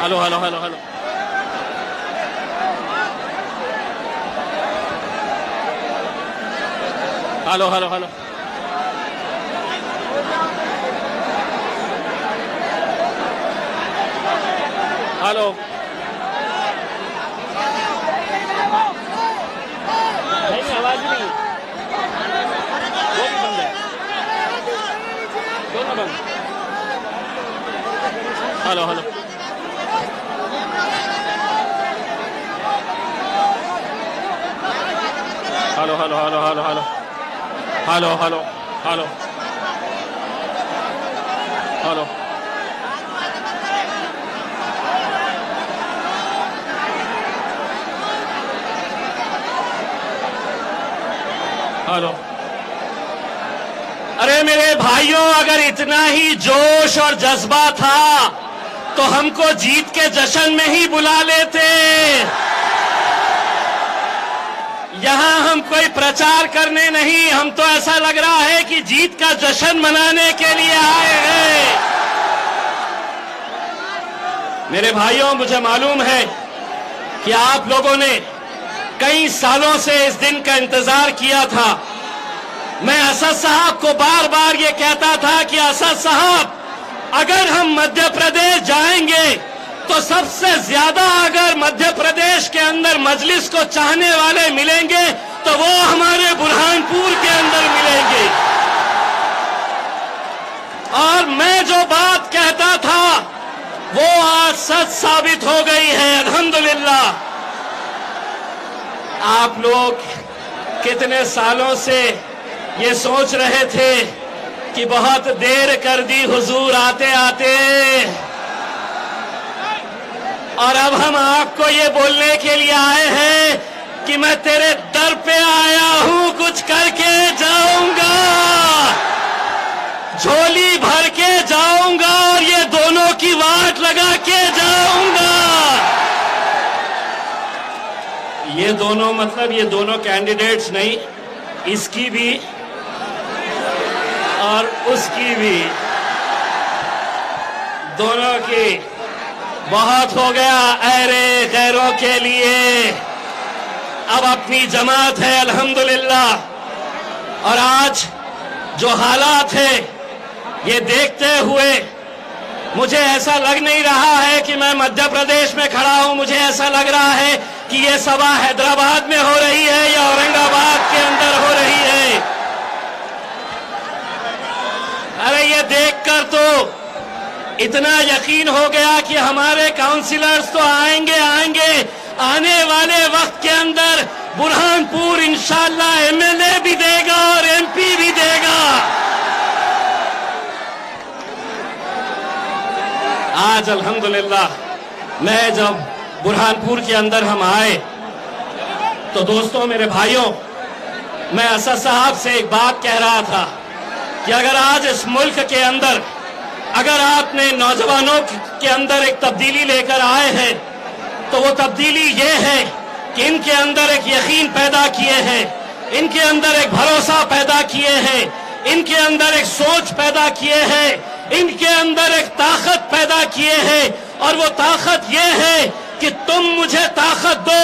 Hello hello hello hello hello hello hello hello नहीं आवाज नहीं दोनों बंद है दोनों बंद hello hello hello hello hello hello hello hello hello hello hello hello अरे मेरे भाइयों, अगर इतना ही जोश और जज्बा था तो हमको जीत के जश्न में ही बुला लेते। यहां हम कोई प्रचार करने नहीं, हम तो ऐसा लग रहा है कि जीत का जश्न मनाने के लिए आए हैं। मेरे भाइयों, मुझे मालूम है कि आप लोगों ने कई सालों से इस दिन का इंतजार किया था। मैं असद साहब को बार बार ये कहता था कि असद साहब, अगर हम मध्य प्रदेश जाएंगे तो सबसे ज्यादा अगर मध्य प्रदेश के अंदर मजलिस को चाहने वाले मिलेंगे तो वो हमारे बुरहानपुर के अंदर मिलेंगे। और मैं जो बात कहता था वो आज सच साबित हो गई है, अल्हम्दुलिल्लाह। आप लोग कितने सालों से ये सोच रहे थे कि बहुत देर कर दी हुजूर आते आते, और अब हम आपको ये बोलने के लिए आए हैं कि मैं तेरे दर पे आया हूं, कुछ करके जाऊंगा, झोली भर के जाऊंगा और ये दोनों की वाट लगा के जाऊंगा। ये दोनों मतलब ये दोनों कैंडिडेट्स नहीं, इसकी भी और उसकी भी, दोनों की। बहुत हो गया ऐरे गैरों के लिए, अब अपनी जमात है अल्हम्दुलिल्लाह। और आज जो हालात है ये देखते हुए मुझे ऐसा लग नहीं रहा है कि मैं मध्य प्रदेश में खड़ा हूं। मुझे ऐसा लग रहा है कि ये सभा हैदराबाद में हो रही है या औरंगाबाद के अंदर हो रही है। अरे ये देखकर तो इतना यकीन हो गया कि हमारे काउंसिलर्स तो आएंगे आएंगे, आने वाले वक्त के अंदर बुरहानपुर इंशाअल्लाह एमएलए भी देगा और एमपी भी देगा। आज अल्हम्दुलिल्लाह मैं जब बुरहानपुर के अंदर हम आए तो दोस्तों, मेरे भाइयों, मैं असद साहब से एक बात कह रहा था कि अगर आज इस मुल्क के अंदर अगर आपने नौजवानों के अंदर एक तब्दीली लेकर आए हैं तो वो तब्दीली ये है कि इनके अंदर एक यकीन पैदा किए हैं, इनके अंदर एक भरोसा पैदा किए हैं, इनके अंदर एक सोच पैदा किए हैं, इनके अंदर एक ताकत पैदा किए हैं। और वो ताकत ये है कि तुम मुझे ताकत दो,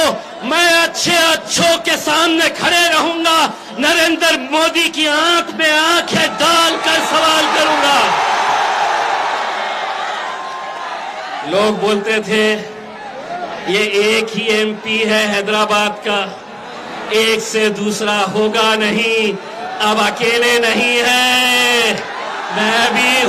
मैं अच्छे अच्छों के सामने खड़े रहूंगा, नरेंद्र मोदी की आंख में आंखें डालकर सवाल करूंगा। लोग बोलते थे ये एक ही एमपी है हैदराबाद का, एक से दूसरा होगा नहीं, अब अकेले नहीं है, मैं भी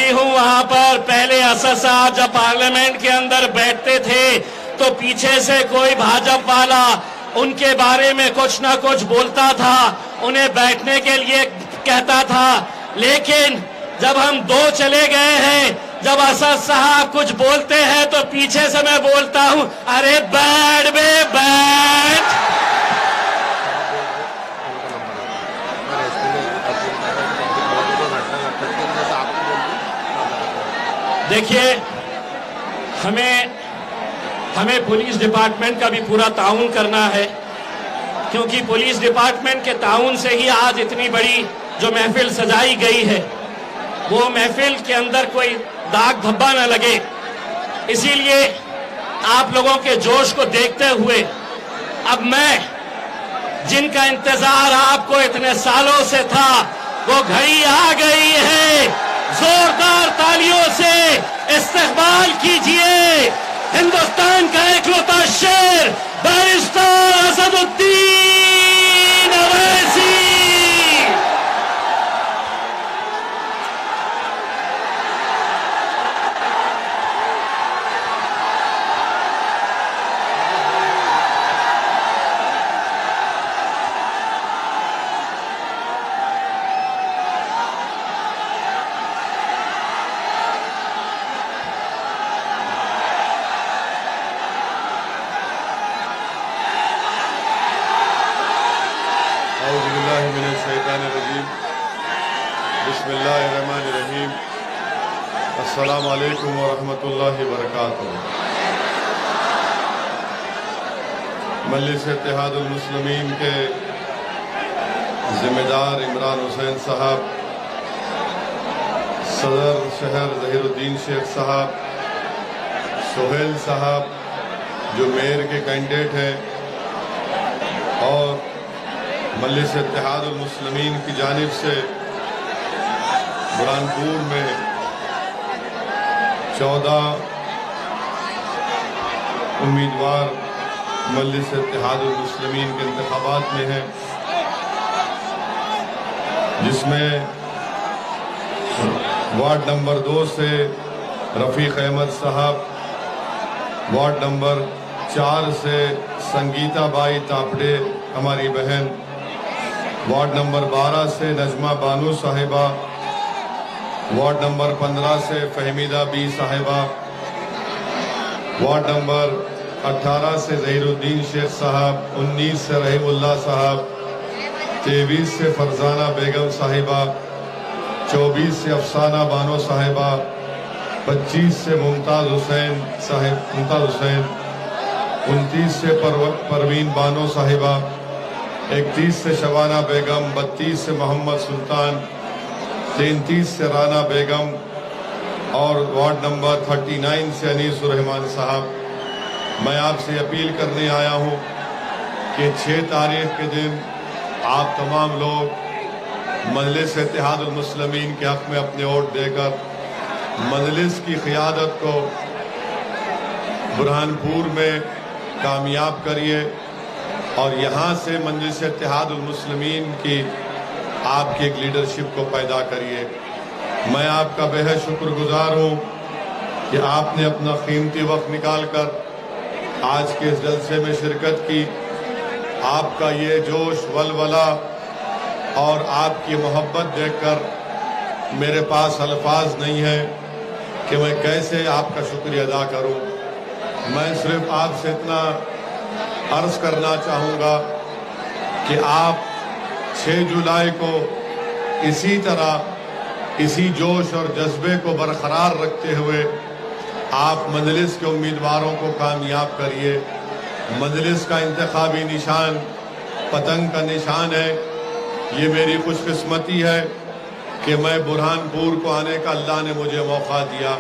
हूं वहां पर। पहले असद साहब जब पार्लियामेंट के अंदर बैठते थे तो पीछे से कोई भाजपा वाला उनके बारे में कुछ ना कुछ बोलता था, उन्हें बैठने के लिए कहता था। लेकिन जब हम दो चले गए हैं, जब असद साहब कुछ बोलते हैं तो पीछे से मैं बोलता हूं, अरे बैठ बे बैठ। देखिए, हमें पुलिस डिपार्टमेंट का भी पूरा ताउन करना है, क्योंकि पुलिस डिपार्टमेंट के ताउन से ही आज इतनी बड़ी जो महफिल सजाई गई है। वो महफिल के अंदर कोई दाग धब्बा न लगे, इसीलिए आप लोगों के जोश को देखते हुए अब मैं, जिनका इंतजार आपको इतने सालों से था, वो घड़ी आ गई है। जोरदार तालियों से इस्तकबाल कीजिए हिंदुस्तान का इकलौता शेर बैरिस्टर असदुद्दीन अवैसी। बिस्मिल्लाहिर्रहमानिर्रहीम। अस्सलामु अलैकुम वरहमतुल्लाहि वबरकातुहू। मजलिस इत्तेहादुल मुस्लिमीन के जिम्मेदार इमरान हुसैन साहब, सदर शहर ज़हीरुद्दीन शेख साहब, सोहेल साहब जो मेयर के कैंडिडेट हैं, और मजलिस इत्तेहादुल मुस्लिमीन की जानिब से बुरहानपुर में 14 उम्मीदवार मजलिस इत्तेहादुल मुस्लिमीन के इंतखाबात में हैं, जिसमें वार्ड नंबर 2 से रफ़ीक अहमद साहब, वार्ड नंबर 4 से संगीता बाई तापड़े हमारी बहन, वार्ड नंबर 12 से नजमा बानू साहिबा, वार्ड नंबर 15 से फहमीदा बी साहिबा, वार्ड नंबर 18 से ज़हीरुद्दीन शेख साहब, 19 से रहीमुल्लाह साहब, 23 से फरजाना बेगम साहिबा, 24 से अफसाना बानो साहिबा, 25 से मुमताज़ हुसैन साहिब, 29 से परवीन बानो साहिबा, 31 से शबाना बेगम, 32 से मोहम्मद सुल्तान, 33 से राना बेगम, और वार्ड नंबर 39 से अनीसुर-रहमान साहब। मैं आपसे अपील करने आया हूं कि 6 तारीख के दिन आप तमाम लोग मजलिस इत्तेहादुल मुस्लिमीन के हक़ में अपने वोट देकर मजलिस की क़ियादत को बुरहानपुर में कामयाब करिए, और यहाँ से मजलिस इत्तेहादुल मुस्लिमीन की आपकी एक लीडरशिप को पैदा करिए। मैं आपका बेहद शुक्रगुजार हूँ कि आपने अपना कीमती वक्त निकालकर आज के इस जलसे में शिरकत की। आपका ये जोश, वलवला और आपकी मोहब्बत देखकर मेरे पास अल्फाज नहीं है कि मैं कैसे आपका शुक्रिया अदा करूँ। मैं सिर्फ आपसे इतना अर्ज़ करना चाहूँगा कि आप 6 जुलाई को इसी तरह, इसी जोश और जज्बे को बरकरार रखते हुए आप मजलिस के उम्मीदवारों को कामयाब करिए। मजलिस का इंतखाबी निशान पतंग का निशान है। ये मेरी खुशकिस्मती है कि मैं बुरहानपुर को आने का अल्लाह ने मुझे मौका दिया।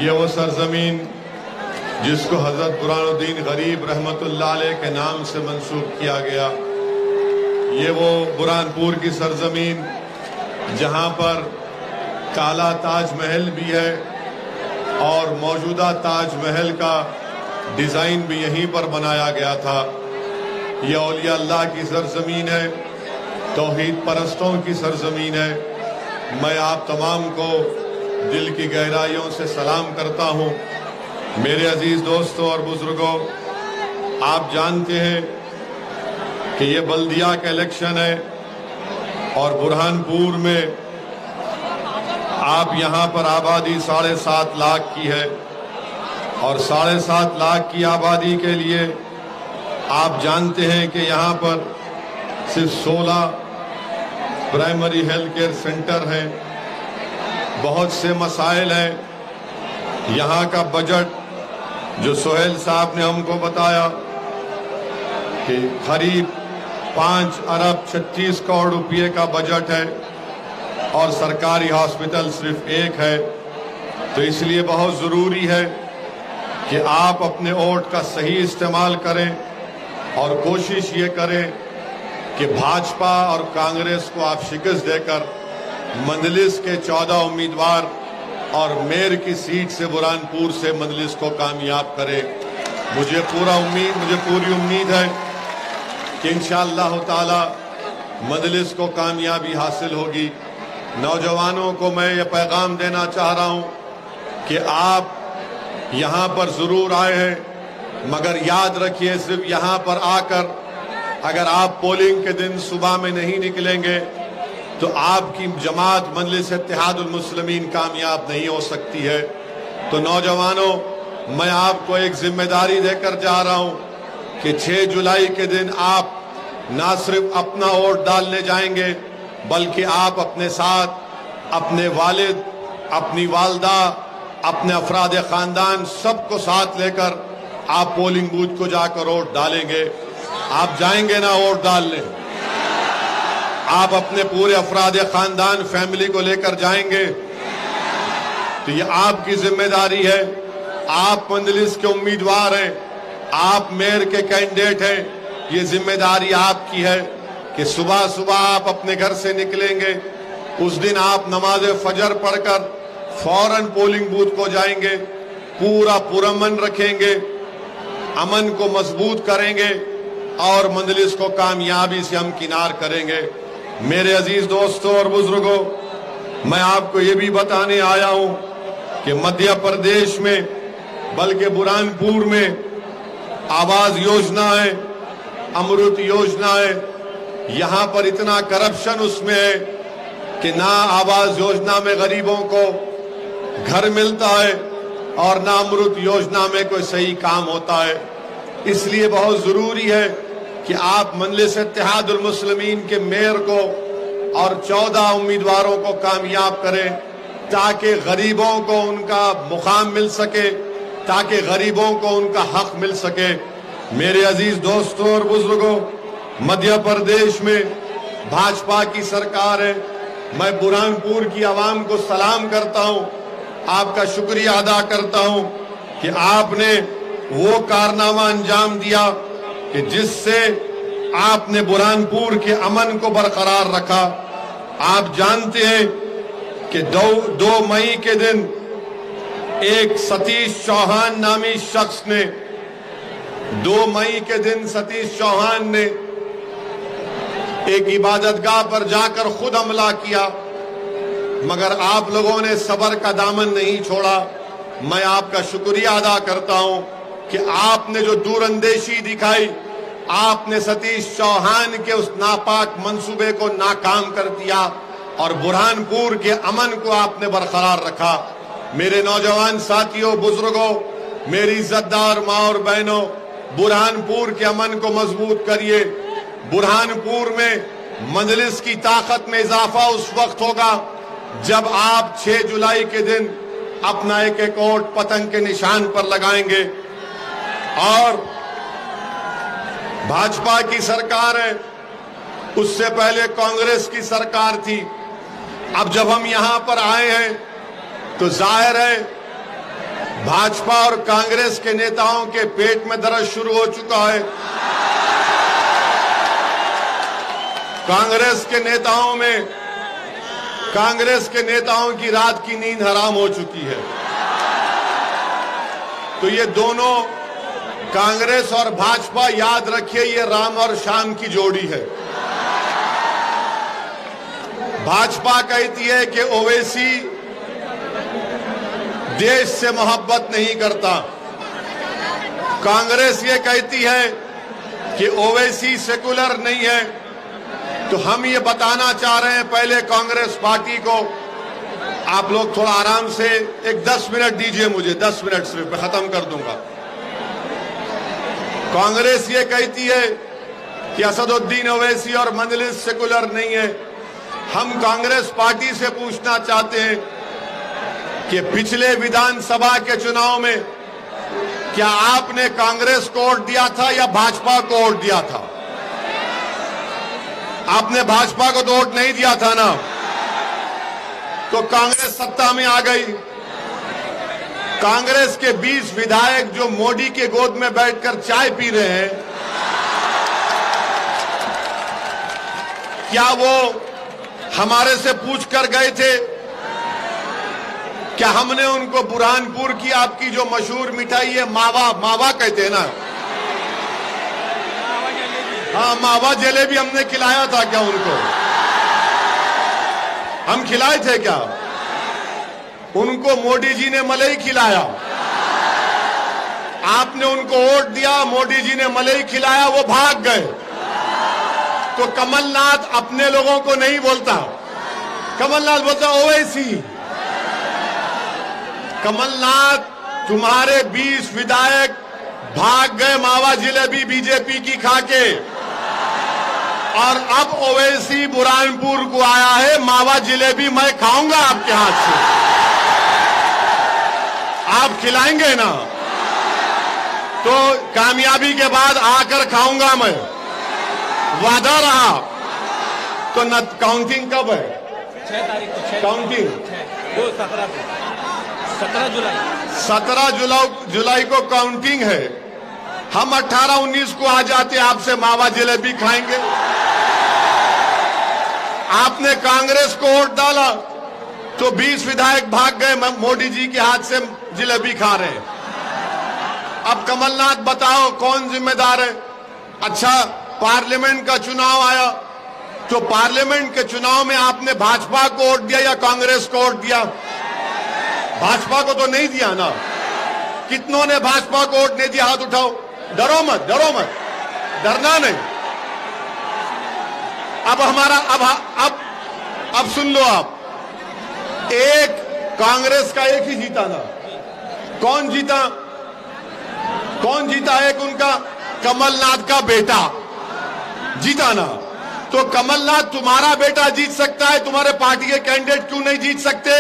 ये वो सरजमीन जिसको हज़रत बुरहानुद्दीन गरीब रहमतुल्लाह अलैह के नाम से मंसूब किया गया, ये वो बुरहानपुर की सरजमीन जहाँ पर काला ताज महल भी है और मौजूदा ताज महल का डिज़ाइन भी यहीं पर बनाया गया था। ये औलिया अल्लाह की सरजमीन है, तौहीद परस्तों की सरजमीन है। मैं आप तमाम को दिल की गहराइयों से सलाम करता हूँ। मेरे अजीज दोस्तों और बुजुर्गों, आप जानते हैं कि ये बल्दिया का इलेक्शन है और बुरहानपुर में आप यहाँ पर आबादी 7.5 लाख की है, और 7.5 लाख की आबादी के लिए आप जानते हैं कि यहाँ पर सिर्फ 16 प्राइमरी हेल्थ केयर सेंटर हैं। बहुत से मसाइल हैं। यहाँ का बजट जो सोहेल साहब ने हमको बताया कि करीब 5 अरब 36 करोड़ रुपए का बजट है और सरकारी हॉस्पिटल सिर्फ एक है। तो इसलिए बहुत ज़रूरी है कि आप अपने वोट का सही इस्तेमाल करें और कोशिश ये करें कि भाजपा और कांग्रेस को आप शिकस्त देकर मंजलिस के 14 उम्मीदवार और मेयर की सीट से बुरहानपुर से मंजलिस को कामयाब करें। मुझे पूरी उम्मीद है कि इंशाअल्लाह ताला मंजलिस को कामयाबी हासिल होगी। नौजवानों को मैं ये पैगाम देना चाह रहा हूँ कि आप यहाँ पर ज़रूर आए हैं, मगर याद रखिए सिर्फ यहाँ पर आकर अगर आप पोलिंग के दिन सुबह में नहीं निकलेंगे तो आपकी जमात मजलिस इत्तेहादुल मुस्लिमीन कामयाब नहीं हो सकती है। तो नौजवानों, मैं आपको एक जिम्मेदारी देकर जा रहा हूं कि 6 जुलाई के दिन आप ना सिर्फ अपना वोट डालने जाएंगे बल्कि आप अपने साथ अपने वालिद, अपनी वालदा, अपने अफराद खानदान सबको साथ लेकर आप पोलिंग बूथ को जाकर वोट डालेंगे। आप जाएंगे ना वोट डालने? आप अपने पूरे अफराद खानदान फैमिली को लेकर जाएंगे? तो ये आपकी जिम्मेदारी है। आप मंजलिस के उम्मीदवार हैं, आप मेयर के कैंडिडेट हैं। ये जिम्मेदारी आपकी है कि सुबह सुबह आप अपने घर से निकलेंगे। उस दिन आप नमाज फजर पढ़कर फौरन पोलिंग बूथ को जाएंगे, पूरा पुरअमन रखेंगे, अमन को मजबूत करेंगे और मंजलिस को कामयाबी से हम किनार करेंगे। मेरे अजीज दोस्तों और बुजुर्गों, मैं आपको ये भी बताने आया हूं कि मध्य प्रदेश में बल्कि बुरहानपुर में आवास योजना है, अमृत योजना है। यहां पर इतना करप्शन उसमें है कि ना आवास योजना में गरीबों को घर मिलता है और ना अमृत योजना में कोई सही काम होता है। इसलिए बहुत जरूरी है कि आप मजलिस इत्तेहादुल मुस्लिमीन के मेयर को और 14 उम्मीदवारों को कामयाब करें ताकि गरीबों को उनका मुकाम मिल सके, ताकि गरीबों को उनका हक मिल सके। मेरे अजीज दोस्तों और बुजुर्गों, मध्य प्रदेश में भाजपा की सरकार है। मैं बुरहानपुर की आवाम को सलाम करता हूं, आपका शुक्रिया अदा करता हूं कि आपने वो कारनामा अंजाम दिया कि जिससे आपने बुरहानपुर के अमन को बरकरार रखा। आप जानते हैं कि 2 मई के दिन एक सतीश चौहान नामी शख्स ने 2 मई के दिन सतीश चौहान ने एक इबादतगाह पर जाकर खुद हमला किया, मगर आप लोगों ने सब्र का दामन नहीं छोड़ा। मैं आपका शुक्रिया अदा करता हूं कि आपने जो दूरंदेशी दिखाई, आपने सतीश चौहान के उस नापाक मंसूबे को नाकाम कर दिया और बुरहानपुर के अमन को आपने बरकरार रखा। मेरे नौजवान साथियों, बुजुर्गों, मेरी इज्जतदार माँ और बहनों, बुरहानपुर के अमन को मजबूत करिए। बुरहानपुर में मजलिस की ताकत में इजाफा उस वक्त होगा जब आप 6 जुलाई के दिन अपना एक वोट पतंग के निशान पर लगाएंगे। और भाजपा की सरकार है, उससे पहले कांग्रेस की सरकार थी। अब जब हम यहां पर आए हैं तो जाहिर है भाजपा और कांग्रेस के नेताओं के पेट में दर्द शुरू हो चुका है। कांग्रेस के नेताओं की रात की नींद हराम हो चुकी है। तो ये दोनों, कांग्रेस और भाजपा, याद रखिए ये राम और श्याम की जोड़ी है। भाजपा कहती है कि ओवैसी देश से मोहब्बत नहीं करता, कांग्रेस ये कहती है कि ओवैसी सेकुलर नहीं है। तो हम ये बताना चाह रहे हैं पहले कांग्रेस पार्टी को, आप लोग थोड़ा आराम से 10 मिनट दीजिए मुझे, 10 मिनट सिर्फ, मैं खत्म कर दूंगा। कांग्रेस ये कहती है कि असदुद्दीन ओवैसी और मजलिस सेकुलर नहीं है। हम कांग्रेस पार्टी से पूछना चाहते हैं कि पिछले विधानसभा के चुनाव में क्या आपने कांग्रेस को वोट दिया था या भाजपा को वोट दिया था? आपने भाजपा को तो वोट नहीं दिया था ना, तो कांग्रेस सत्ता में आ गई। कांग्रेस के 20 विधायक जो मोदी के गोद में बैठकर चाय पी रहे हैं, क्या वो हमारे से पूछ कर गए थे? क्या हमने उनको बुरहानपुर की आपकी जो मशहूर मिठाई है मावा, मावा कहते हैं ना, हाँ मावा जलेबी हमने खिलाया था क्या उनको? हम खिलाए थे क्या? उनको मोदी जी ने मलई खिलाया। आपने उनको वोट दिया, मोदी जी ने मलई खिलाया, वो भाग गए। तो कमलनाथ अपने लोगों को नहीं बोलता, कमलनाथ बोलता ओवैसी। कमलनाथ तुम्हारे 20 विधायक भाग गए मावा जलेबी बीजेपी की खाके, और अब ओवैसी बुरहानपुर को आया है, मावा जलेबी मैं खाऊंगा आपके हाथ से। आप खिलाएंगे ना? तो कामयाबी के बाद आकर खाऊंगा मैं, वादा रहा। तो न काउंटिंग कब है? 6 तारीख को, काउंटिंग 17 जुलाई को काउंटिंग है। हम 18-19 को आ जाते, आपसे मावा जलेबी खाएंगे। आपने कांग्रेस को वोट डाला तो 20 विधायक भाग गए, मोदी जी के हाथ से जलेबी खा रहे हैं। अब कमलनाथ बताओ कौन जिम्मेदार है? अच्छा, पार्लियामेंट का चुनाव आया तो पार्लियामेंट के चुनाव में आपने भाजपा को वोट दिया या कांग्रेस को वोट दिया? भाजपा को तो नहीं दिया ना। कितनों ने भाजपा को वोट नहीं दिया? हाथ उठाओ। डरो मत, डरो मत, डरना नहीं। अब हमारा अब सुन लो आप, एक कांग्रेस का एक ही जीता ना। कौन जीता? कौन जीता? एक उनका कमलनाथ का बेटा जीता ना। तो कमलनाथ तुम्हारा बेटा जीत सकता है, तुम्हारे पार्टी के कैंडिडेट क्यों नहीं जीत सकते?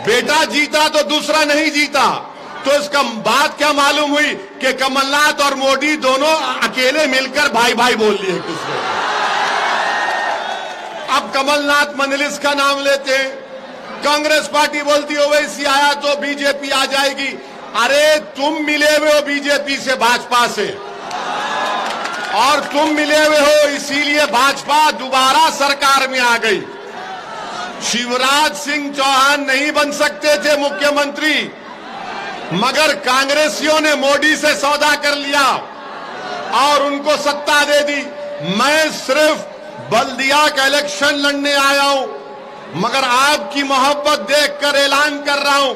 बेटा जीता तो दूसरा नहीं जीता, तो इसका बात क्या मालूम हुई कि कमलनाथ और मोदी दोनों अकेले मिलकर भाई भाई बोल लिए एक दूसरे को। अब कमलनाथ मंजलिस का नाम लेते हैं, कांग्रेस पार्टी बोलती है ओवैसी आया तो बीजेपी आ जाएगी। अरे तुम मिले हुए हो बीजेपी से, भाजपा से, और तुम मिले हुए हो इसीलिए भाजपा दोबारा सरकार में आ गई। शिवराज सिंह चौहान नहीं बन सकते थे मुख्यमंत्री, मगर कांग्रेसियों ने मोदी से सौदा कर लिया और उनको सत्ता दे दी। मैं सिर्फ बल्दिया का इलेक्शन लड़ने आया हूं, मगर आपकी मोहब्बत देखकर ऐलान कर रहा हूं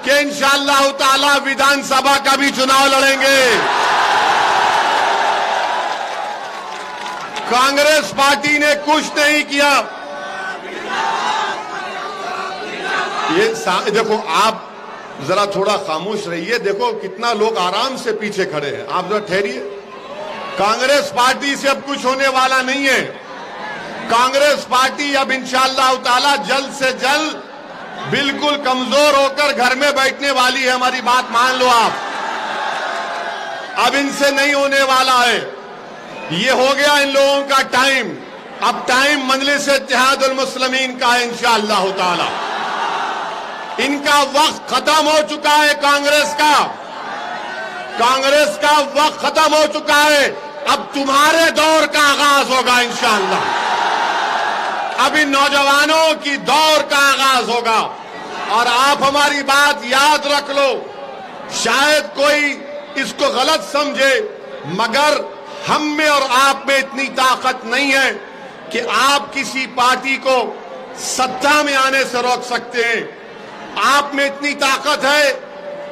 कि इंशाअल्लाह ताला विधानसभा का भी चुनाव लड़ेंगे। कांग्रेस पार्टी ने कुछ नहीं किया। ये देखो, आप जरा थोड़ा खामोश रहिए। देखो कितना लोग आराम से पीछे खड़े हैं, आप जरा ठहरिए। कांग्रेस पार्टी से अब कुछ होने वाला नहीं है। कांग्रेस पार्टी अब इंशाअल्लाह ताला जल्द से जल्द बिल्कुल कमजोर होकर घर में बैठने वाली है। हमारी बात मान लो आप, अब इनसे नहीं होने वाला है। ये हो गया इन लोगों का टाइम। अब टाइम मजलिस इत्तेहादुल मुस्लिमीन का है इंशाअल्लाह ताला। इनका वक्त खत्म हो चुका है। कांग्रेस का वक्त खत्म हो चुका है। अब तुम्हारे दौर का आगाज होगा इंशाअल्लाह। अब इन नौजवानों की दौर का आगाज होगा। और आप हमारी बात याद रख लो, शायद कोई इसको गलत समझे, मगर हम में और आप में इतनी ताकत नहीं है कि आप किसी पार्टी को सत्ता में आने से रोक सकते हैं। आप में इतनी ताकत है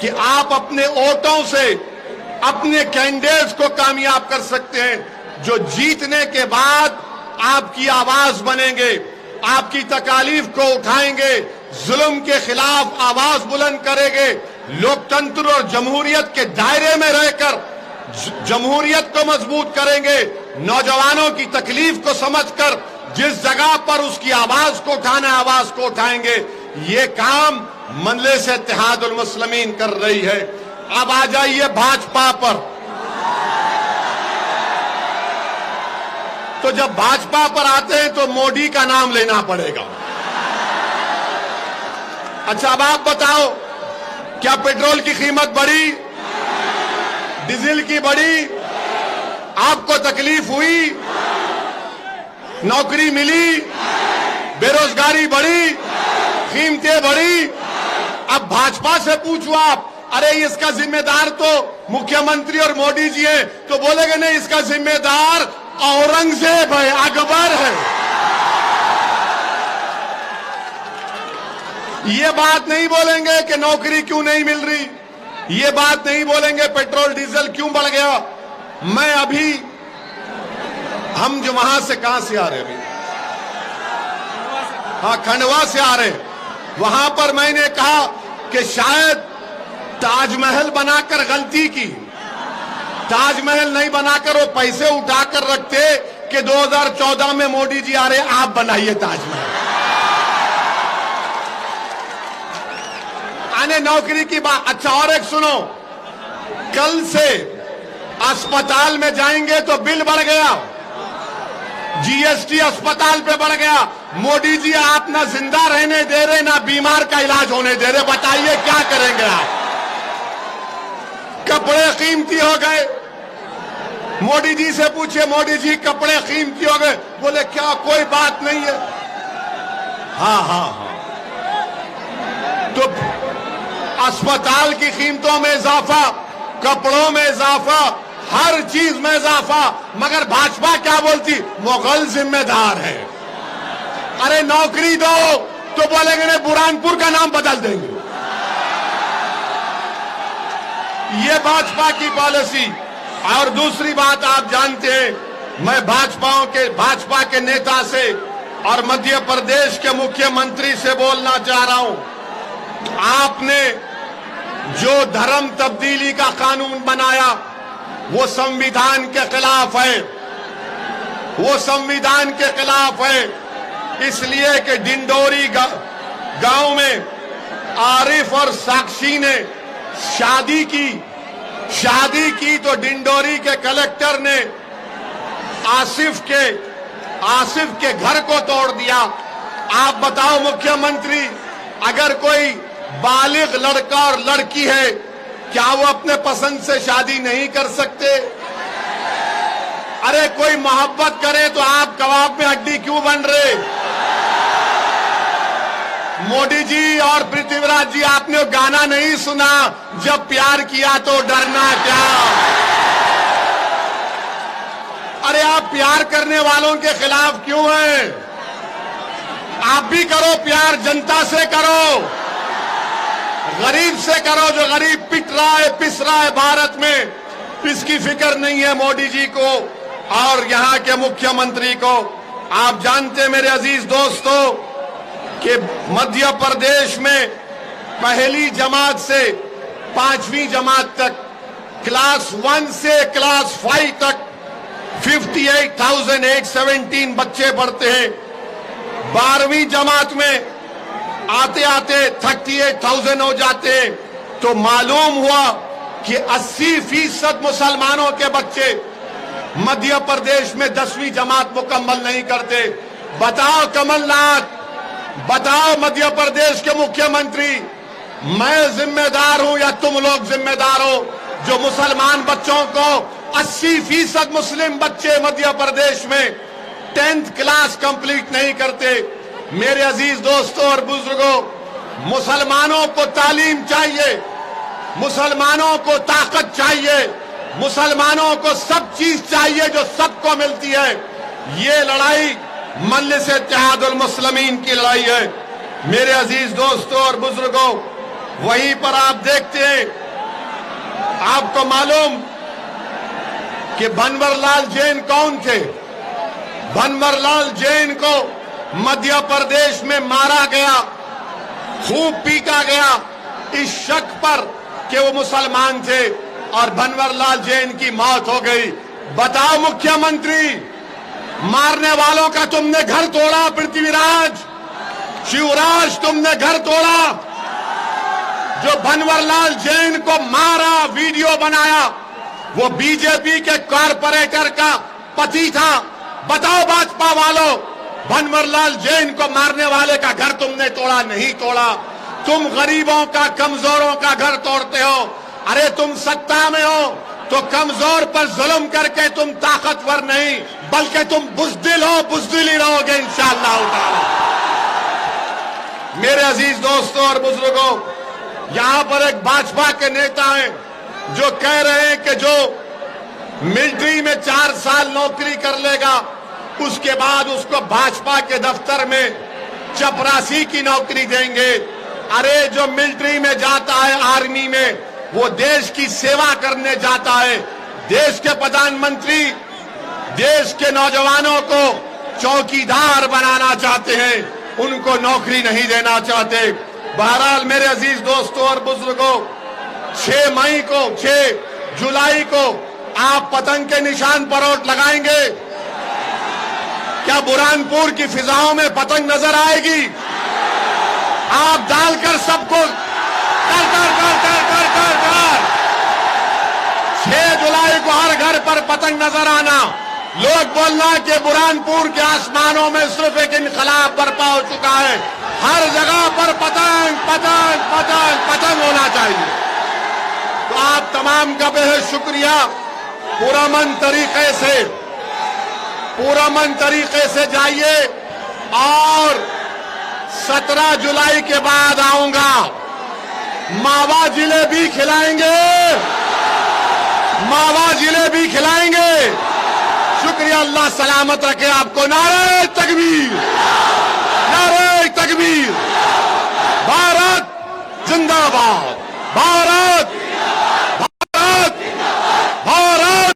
कि आप अपने वोटों से अपने कैंडिडेट्स को कामयाब कर सकते हैं, जो जीतने के बाद आपकी आवाज बनेंगे, आपकी तकालीफ को उठाएंगे, जुल्म के खिलाफ आवाज बुलंद करेंगे, लोकतंत्र और जमहूरियत के दायरे में रहकर जमहूरियत को मजबूत करेंगे, नौजवानों की तकलीफ को समझकर जिस जगह पर उसकी आवाज को उठाना है आवाज को उठाएंगे। ये काम मजलिस इत्तेहादुल मुस्लिमीन कर रही है। अब आ जाइए भाजपा पर। तो जब भाजपा पर आते हैं तो मोदी का नाम लेना पड़ेगा। अच्छा, अब आप बताओ, क्या पेट्रोल की कीमत बढ़ी? डीजल की बढ़ी? आपको तकलीफ हुई? नौकरी मिली? बेरोजगारी बढ़ी? कीमतें बढ़ी? अब भाजपा से पूछो आप, अरे इसका जिम्मेदार तो मुख्यमंत्री और मोदी जी हैं, तो बोलेंगे नहीं, इसका जिम्मेदार औरंगजेब है, अकबर है। ये बात नहीं बोलेंगे कि नौकरी क्यों नहीं मिल रही, ये बात नहीं बोलेंगे पेट्रोल डीजल क्यों बढ़ गया। मैं अभी, हम जो वहां से कहां से आ रहे हैं अभी, हाँ, खंडवा से आ रहे हैं, वहां पर मैंने कहा कि शायद ताजमहल बनाकर गलती की। ताजमहल नहीं बनाकर वो पैसे उठाकर रखते कि 2014 में मोदी जी आ रहे, आप बनाइए ताजमहल। आने नौकरी की बात। अच्छा, और एक सुनो, कल से अस्पताल में जाएंगे तो बिल बढ़ गया, जीएसटी अस्पताल पे बढ़ गया। मोदी जी आप ना जिंदा रहने दे रहे, ना बीमार का इलाज होने दे रहे, बताइए क्या करेंगे आप। कपड़े कीमती हो गए, मोदी जी से पूछिए, मोदी जी कपड़े कीमती हो गए, बोले क्या कोई बात नहीं है। हाँ हाँ हाँ, तो अस्पताल की कीमतों में इजाफा, कपड़ों में इजाफा, हर चीज में इजाफा, मगर भाजपा क्या बोलती, मुगल जिम्मेदार है। अरे नौकरी दो तो बोलेंगे नहीं, बुरहानपुर का नाम बदल देंगे। ये भाजपा की पॉलिसी। और दूसरी बात आप जानते हैं, मैं भाजपा के नेता से और मध्य प्रदेश के मुख्यमंत्री से बोलना चाह रहा हूं, आपने जो धर्म तब्दीली का कानून बनाया वो संविधान के खिलाफ है, वो संविधान के खिलाफ है। इसलिए कि डिंडोरी गांव में आरिफ और साक्षी ने शादी की तो डिंडोरी के कलेक्टर ने आसिफ के घर को तोड़ दिया। आप बताओ मुख्यमंत्री, अगर कोई बालिग लड़का और लड़की है, क्या वो अपने पसंद से शादी नहीं कर सकते? अरे कोई मोहब्बत करे तो आप कबाब में हड्डी क्यों बन रहे? मोदी जी और पृथ्वीराज जी, आपने गाना नहीं सुना, जब प्यार किया तो डरना क्या? अरे आप प्यार करने वालों के खिलाफ क्यों हैं? आप भी करो प्यार, जनता से करो, गरीब से करो, जो गरीब पिट रहा है, पिस रहा है भारत में। इसकी फिक्र नहीं है मोदी जी को और यहाँ के मुख्यमंत्री को। आप जानते मेरे अजीज दोस्तों कि मध्य प्रदेश में पहली जमात से 5वीं जमात तक, क्लास 1 से क्लास 5 तक 58,817 बच्चे पढ़ते हैं। 12वीं जमात में आते आते 38,000 हो जाते हैं। तो मालूम हुआ कि 80% मुसलमानों के बच्चे मध्य प्रदेश में 10वीं जमात मुकम्मल नहीं करते। बताओ कमलनाथ, बताओ मध्य प्रदेश के मुख्यमंत्री, मैं जिम्मेदार हूं या तुम लोग जिम्मेदार हो जो मुसलमान बच्चों को 80% मुस्लिम बच्चे मध्य प्रदेश में 10th क्लास कंप्लीट नहीं करते। मेरे अजीज दोस्तों और बुजुर्गों, मुसलमानों को तालीम चाहिए, मुसलमानों को ताकत चाहिए, मुसलमानों को सब चीज चाहिए जो सबको मिलती है। ये लड़ाई मजलिस इत्तेहादुल मुस्लिमीन की लड़ाई है। मेरे अजीज दोस्तों और बुजुर्गों, वहीं पर आप देखते हैं, आपको मालूम कि भंवरलाल जैन कौन थे? भंवरलाल जैन को मध्य प्रदेश में मारा गया, खूब पीटा गया इस शक पर कि वो मुसलमान थे और भंवरलाल जैन की मौत हो गई। बताओ मुख्यमंत्री, मारने वालों का तुमने घर तोड़ा, पृथ्वीराज, शिवराज तुमने घर तोड़ा। जो भंवरलाल जैन को मारा, वीडियो बनाया, वो बीजेपी के कॉरपोरेटर का पति था बताओ भाजपा वालों, बनवरलाल जैन को मारने वाले का घर तुमने तोड़ा नहीं तोड़ा? तुम गरीबों का, कमजोरों का घर तोड़ते हो। अरे तुम सत्ता में हो तो कमजोर पर जुल्म करके तुम ताकतवर नहीं, बल्कि तुम बुज़दिल हो, बुज़दिल ही रहोगे इंशाअल्लाह ताला। मेरे अजीज दोस्तों और बुजुर्गों, यहां पर एक भाजपा के नेता हैं जो कह रहे हैं कि जो मिलिट्री में 4 साल नौकरी कर लेगा उसके बाद उसको भाजपा के दफ्तर में चपरासी की नौकरी देंगे। अरे जो मिलिट्री में जाता है, आर्मी में, वो देश की सेवा करने जाता है। देश के प्रधानमंत्री देश के नौजवानों को चौकीदार बनाना चाहते हैं, उनको नौकरी नहीं देना चाहते। बहरहाल मेरे अजीज दोस्तों और बुजुर्गों, 6 जुलाई को आप पतंग के निशान पर वोट लगाएंगे? क्या बुरहानपुर की फिजाओं में पतंग नजर आएगी? आप डालकर सबको कर कर कर कर कर कर कर 6 जुलाई को हर घर पर पतंग नजर आना। लोग बोलना कि बुरहानपुर के आसमानों में सिर्फ एक इनकलाब बर्पा हो चुका है, हर जगह पर पतंग पतंग पतंग पतंग होना चाहिए। तो आप तमाम का बेहद शुक्रिया। पुरअमन तरीके से जाइए और 17 जुलाई के बाद आऊंगा, मावा जिलेबी खिलाएंगे, मावा जिलेबी खिलाएंगे। शुक्रिया, अल्लाह सलामत रखे आपको। नारे तकबीर, नारे तकबीर। भारत जिंदाबाद, भारत